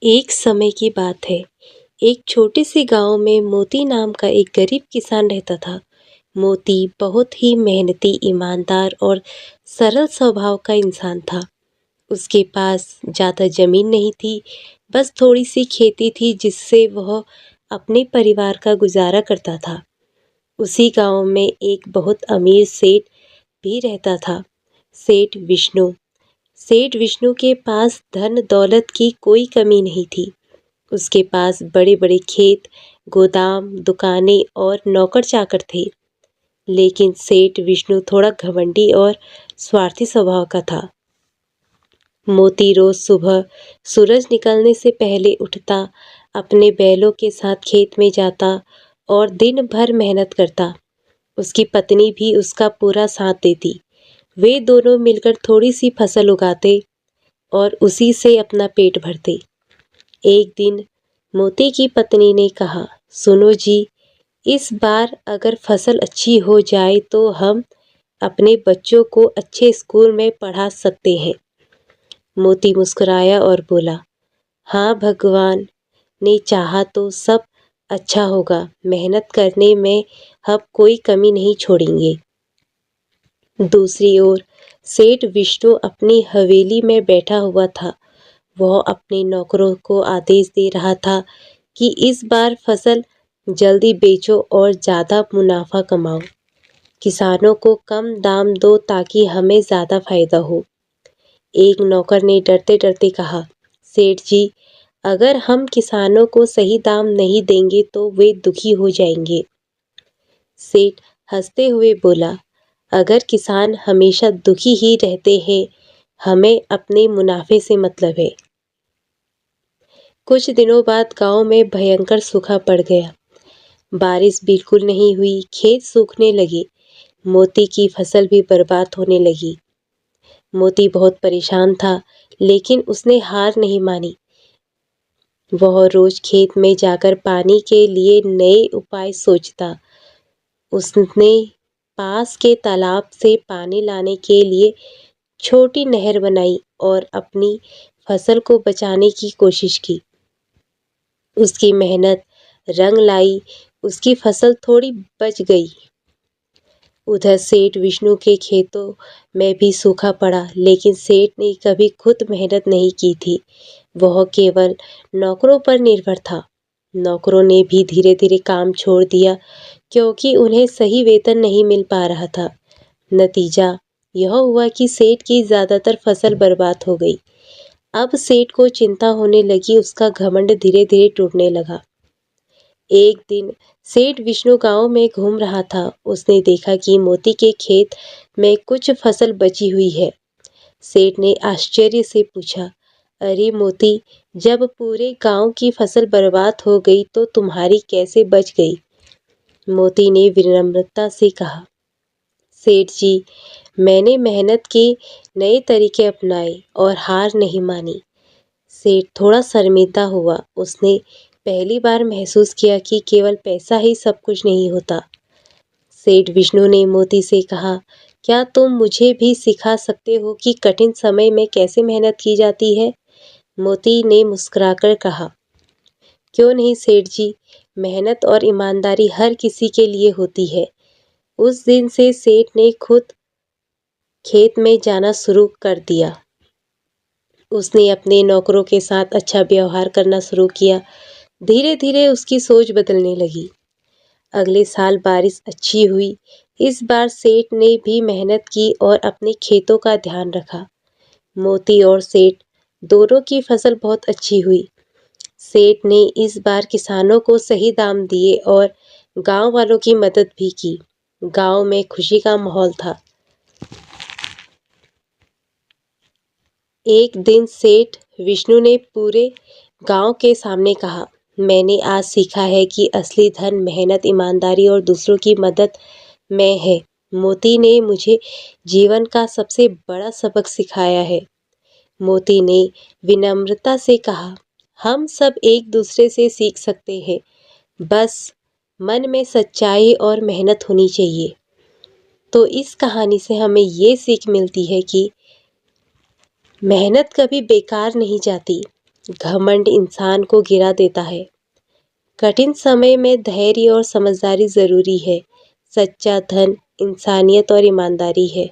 एक समय की बात है। एक छोटे से गांव में मोती नाम का एक गरीब किसान रहता था। मोती बहुत ही मेहनती, ईमानदार और सरल स्वभाव का इंसान था। उसके पास ज़्यादा जमीन नहीं थी, बस थोड़ी सी खेती थी जिससे वह अपने परिवार का गुजारा करता था। उसी गांव में एक बहुत अमीर सेठ भी रहता था, सेठ विष्णु। सेठ विष्णु के पास धन दौलत की कोई कमी नहीं थी। उसके पास बड़े बड़े खेत, गोदाम, दुकानें और नौकर चाकर थे। लेकिन सेठ विष्णु थोड़ा घमंडी और स्वार्थी स्वभाव का था। मोती रोज सुबह सूरज निकलने से पहले उठता, अपने बैलों के साथ खेत में जाता और दिन भर मेहनत करता। उसकी पत्नी भी उसका पूरा साथ देती। वे दोनों मिलकर थोड़ी सी फसल उगाते और उसी से अपना पेट भरते। एक दिन मोती की पत्नी ने कहा, सुनो जी, इस बार अगर फसल अच्छी हो जाए तो हम अपने बच्चों को अच्छे स्कूल में पढ़ा सकते हैं। मोती मुस्कुराया और बोला, हाँ, भगवान ने चाहा तो सब अच्छा होगा। मेहनत करने में हम कोई कमी नहीं छोड़ेंगे। दूसरी ओर सेठ विष्णु अपनी हवेली में बैठा हुआ था। वह अपने नौकरों को आदेश दे रहा था कि इस बार फसल जल्दी बेचो और ज़्यादा मुनाफा कमाओ। किसानों को कम दाम दो ताकि हमें ज़्यादा फायदा हो। एक नौकर ने डरते डरते कहा, सेठ जी, अगर हम किसानों को सही दाम नहीं देंगे तो वे दुखी हो जाएंगे। सेठ हंसते हुए बोला, अगर किसान हमेशा दुखी ही रहते हैं, हमें अपने मुनाफे से मतलब है। कुछ दिनों बाद गांव में भयंकर सूखा पड़ गया। बारिश बिल्कुल नहीं हुई, खेत सूखने लगे, मोती की फसल भी बर्बाद होने लगी। मोती बहुत परेशान था, लेकिन उसने हार नहीं मानी। वह रोज खेत में जाकर पानी के लिए नए उपाय सोचता। उसने पास के तालाब से पानी लाने के लिए छोटी नहर बनाई और अपनी फसल को बचाने की कोशिश की। उसकी मेहनत रंग लाई, उसकी फसल थोड़ी बच गई। उधर सेठ विष्णु के खेतों में भी सूखा पड़ा, लेकिन सेठ ने कभी खुद मेहनत नहीं की थी। वह केवल नौकरों पर निर्भर था। नौकरों ने भी धीरे धीरे काम छोड़ दिया क्योंकि उन्हें सही वेतन नहीं मिल पा रहा था। नतीजा यह हुआ कि सेठ की ज़्यादातर फसल बर्बाद हो गई। अब सेठ को चिंता होने लगी, उसका घमंड धीरे धीरे टूटने लगा। एक दिन सेठ विष्णु गांव में घूम रहा था। उसने देखा कि मोती के खेत में कुछ फसल बची हुई है। सेठ ने आश्चर्य से पूछा, अरे मोती, जब पूरे गांव की फसल बर्बाद हो गई तो तुम्हारी कैसे बच गई? मोती ने विनम्रता से कहा, सेठ जी, मैंने मेहनत के नए तरीके अपनाए और हार नहीं मानी। सेठ थोड़ा शर्मिंदा हुआ। उसने पहली बार महसूस किया कि केवल पैसा ही सब कुछ नहीं होता। सेठ विष्णु ने मोती से कहा, क्या तुम मुझे भी सिखा सकते हो कि कठिन समय में कैसे मेहनत की जाती है? मोती ने मुस्कुराकर कहा, क्यों नहीं सेठ जी, मेहनत और ईमानदारी हर किसी के लिए होती है। उस दिन से सेठ ने खुद खेत में जाना शुरू कर दिया। उसने अपने नौकरों के साथ अच्छा व्यवहार करना शुरू किया। धीरे धीरे उसकी सोच बदलने लगी। अगले साल बारिश अच्छी हुई। इस बार सेठ ने भी मेहनत की और अपने खेतों का ध्यान रखा। मोती और सेठ दोनों की फसल बहुत अच्छी हुई। सेठ ने इस बार किसानों को सही दाम दिए और गांव वालों की मदद भी की। गांव में खुशी का माहौल था। एक दिन सेठ विष्णु ने पूरे गांव के सामने कहा, मैंने आज सीखा है कि असली धन मेहनत, ईमानदारी और दूसरों की मदद में है। मोती ने मुझे जीवन का सबसे बड़ा सबक सिखाया है। मोती ने विनम्रता से कहा, हम सब एक दूसरे से सीख सकते हैं, बस मन में सच्चाई और मेहनत होनी चाहिए। तो इस कहानी से हमें ये सीख मिलती है कि मेहनत कभी बेकार नहीं जाती। घमंड इंसान को गिरा देता है। कठिन समय में धैर्य और समझदारी ज़रूरी है। सच्चा धन इंसानियत और ईमानदारी है।